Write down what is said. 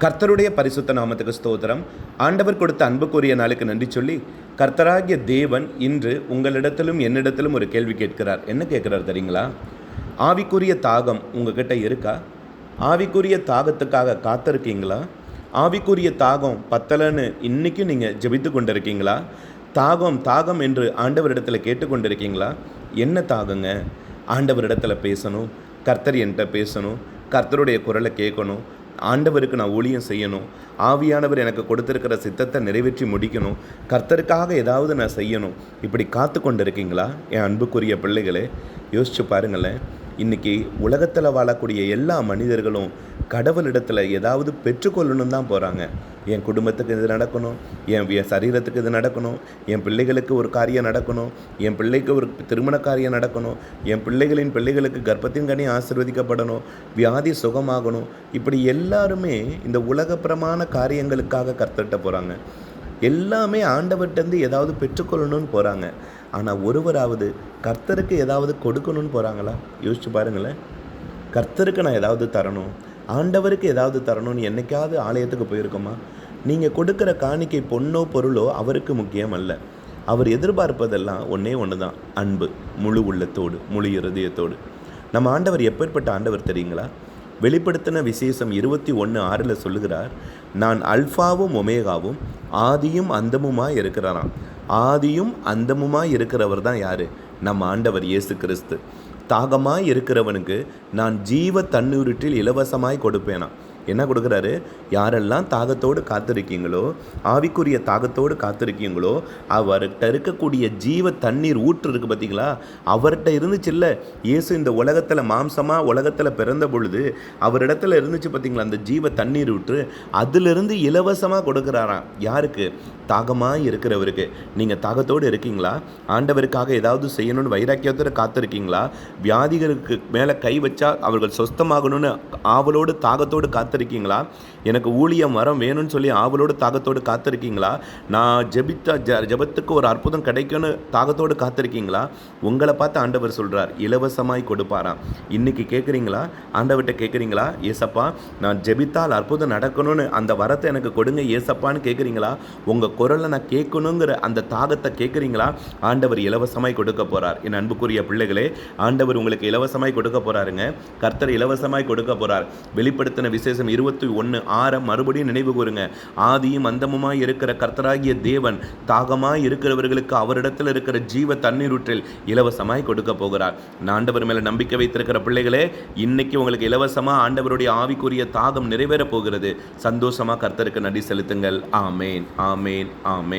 கர்த்தருடைய பரிசுத்த நாமத்துக்கு ஸ்தோத்திரம். ஆண்டவர் கொடுத்த அன்புக்குரிய நாளுக்கு நன்றி சொல்லி, கர்த்தராகிய தேவன் இன்று உங்களிடத்திலும் என்னிடத்திலும் ஒரு கேள்வி கேட்கிறார். என்ன கேட்கிறார் தெரியுங்களா? ஆவிக்குரிய தாகம் உங்ககிட்ட இருக்கா? ஆவிக்குரிய தாகத்துக்காக காத்திருக்கீங்களா? ஆவிக்குரிய தாகம் பத்தலைன்னு இன்றைக்கும் நீங்கள் ஜெபித்து கொண்டு இருக்கீங்களா? தாகம் தாகம் என்று ஆண்டவரிடத்தில் கேட்டுக்கொண்டிருக்கீங்களா? என்ன தாகங்க? ஆண்டவரிடத்தில் பேசணும், கர்த்தர் என்கிட்ட பேசணும், கர்த்தருடைய குரலை கேட்கணும், ஆண்டவருக்கு நான் ஊழியம் செய்யணும், ஆவியானவர் எனக்கு கொடுத்துருக்கிற சித்தத்தை நிறைவேற்றி முடிக்கணும், கர்த்தருக்காக ஏதாவது நான் செய்யணும். இப்படி காத்து கொண்டு இருக்கீங்களா? என் அன்புக்குரிய பிள்ளைகளே, யோசிச்சு பாருங்களேன். இன்றைக்கி உலகத்தில் வாழக்கூடிய எல்லா மனிதர்களும் கடவுளிடத்தில் ஏதாவது பெற்றுக்கொள்ளணும் தான் போகிறாங்க. என் குடும்பத்துக்கு இது நடக்கணும், என் சரீரத்துக்கு இது நடக்கணும், என் பிள்ளைகளுக்கு ஒரு காரியம் நடக்கணும், என் பிள்ளைக்கு ஒரு திருமண காரியம் நடக்கணும், என் பிள்ளைகளின் பிள்ளைகளுக்கு கர்ப்பத்தின் கனி ஆசீர்வதிக்கப்படணும், வியாதி சுகமாகணும். இப்படி எல்லாருமே இந்த உலகப்பிரமான காரியங்களுக்காக கர்த்தர்கிட்ட போகிறாங்க. எல்லாமே ஆண்டவர்கிட்டருந்து ஏதாவது பெற்றுக்கொள்ளணும்னு போகிறாங்க. ஆனால் ஒருவராவது கர்த்தருக்கு ஏதாவது கொடுக்கணும்னு போகிறாங்களா? யோசிச்சு பாருங்களேன். கர்த்தருக்கு நான் ஏதாவது தரணும், ஆண்டவருக்கு ஏதாவது தரணும்னு என்னைக்காவது ஆலயத்துக்கு போயிருக்கோமா? நீங்கள் கொடுக்குற காணிக்கை பொண்ணோ பொருளோ அவருக்கு முக்கியம் அல்ல. அவர் எதிர்பார்ப்பதெல்லாம் ஒன்றே ஒன்று தான், அன்பு. முழு உள்ளத்தோடு, முழு இருதயத்தோடு. நம்ம ஆண்டவர் எப்பேற்பட்ட ஆண்டவர் தெரியுங்களா? வெளிப்படுத்தின விசேஷம் 21:6 சொல்லுகிறார், நான் அல்ஃபாவும் ஒமேகாவும் ஆதியும் அந்தமுமாய் இருக்கிறாராம். ஆதியும் அந்தமுமாய் இருக்கிறவர் தான் யார்? நம்ம ஆண்டவர் இயேசு கிறிஸ்து. தாகமாய் இருக்கிறவனுக்கு நான் ஜீவ தண்ணீரில் இலவசமாய் கொடுப்பேனா. என்ன கொடுக்குறாரு? யாரெல்லாம் தாகத்தோடு காத்திருக்கீங்களோ, ஆவிக்குரிய தாகத்தோடு காத்திருக்கீங்களோ, அவர்கிட்ட இருக்கக்கூடிய ஜீவ தண்ணீர் ஊற்று இருக்குது பார்த்தீங்களா? அவர்கிட்ட இருந்துச்சுல்ல. இயேசு இந்த உலகத்தில் மாம்சமாக உலகத்தில் பிறந்த பொழுது அவரிடத்துல இருந்துச்சு பார்த்தீங்களா அந்த ஜீவ தண்ணீர் ஊற்று? அதிலிருந்து இலவசமாக கொடுக்குறாராம். யாருக்கு? தாகமாக இருக்கிறவருக்கு. நீங்கள் தாகத்தோடு இருக்கீங்களா? ஆண்டவருக்காக ஏதாவது செய்யணும்னு வைராக்கியத்தோடு காத்திருக்கீங்களா? வியாதிகளுக்கு மேலே கை வச்சா அவர்கள் சொஸ்தமாகணும்னு ஆவலோடு தாகத்தோடு காத்திருக்கீங்களா? எனக்கு ஊழியம் வரம் வேணும்னு சொல்லி ஆவலோடு தாகத்தோடு காத்திருக்கீங்களா? நான் ஜெபத்துக்கு ஒரு அற்புதம் கிடைக்கும்னு தாகத்தோடு காத்திருக்கீங்களா? உங்களை பார்த்து ஆண்டவர் சொல்கிறார், இலவசமாய் கொடுப்பாராம். இன்றைக்கி கேட்குறீங்களா? ஆண்டவர்கிட்ட கேட்குறீங்களா? ஏசப்பா, நான் ஜெபித்தால் அற்புதம் நடக்கணும்னு அந்த வரத்தை எனக்கு கொடுங்க ஏசப்பான்னு கேட்குறீங்களா? உங்கள் குரலை நான் கேட்கணுங்கிற அந்த தாகத்தை கேட்குறீங்களா? ஆண்டவர் இலவசமாய் கொடுக்க போகிறார். என் அன்புக்குரிய பிள்ளைகளே, ஆண்டவர் உங்களுக்கு இலவசமாய் கொடுக்க போகிறாருங்க. கர்த்தர் இலவசமாய் கொடுக்க போகிறார். வெளிப்படுத்தின விசேஷம் 21:6 மறுபடியும் நினைவு கூறுங்க. ஆதியும் அந்தமுமாய் இருக்கிற கர்த்தராகிய தேவன் தாகமாய் இருக்கிறவர்களுக்கு அவரிடத்தில் இருக்கிற ஜீவ தண்ணீரூற்றில் இலவசமாய் கொடுக்க போகிறார். ஆண்டவர் மேலே நம்பிக்கை வைத்திருக்கிற பிள்ளைகளே, இன்னைக்கு உங்களுக்கு இலவசமாக ஆண்டவருடைய ஆவிக்குரிய தாகம் நிறைவேற போகிறது. சந்தோஷமாக கர்த்தருக்கு நன்றி செலுத்துங்கள். ஆமேன், ஆமேன், ஆமேன்.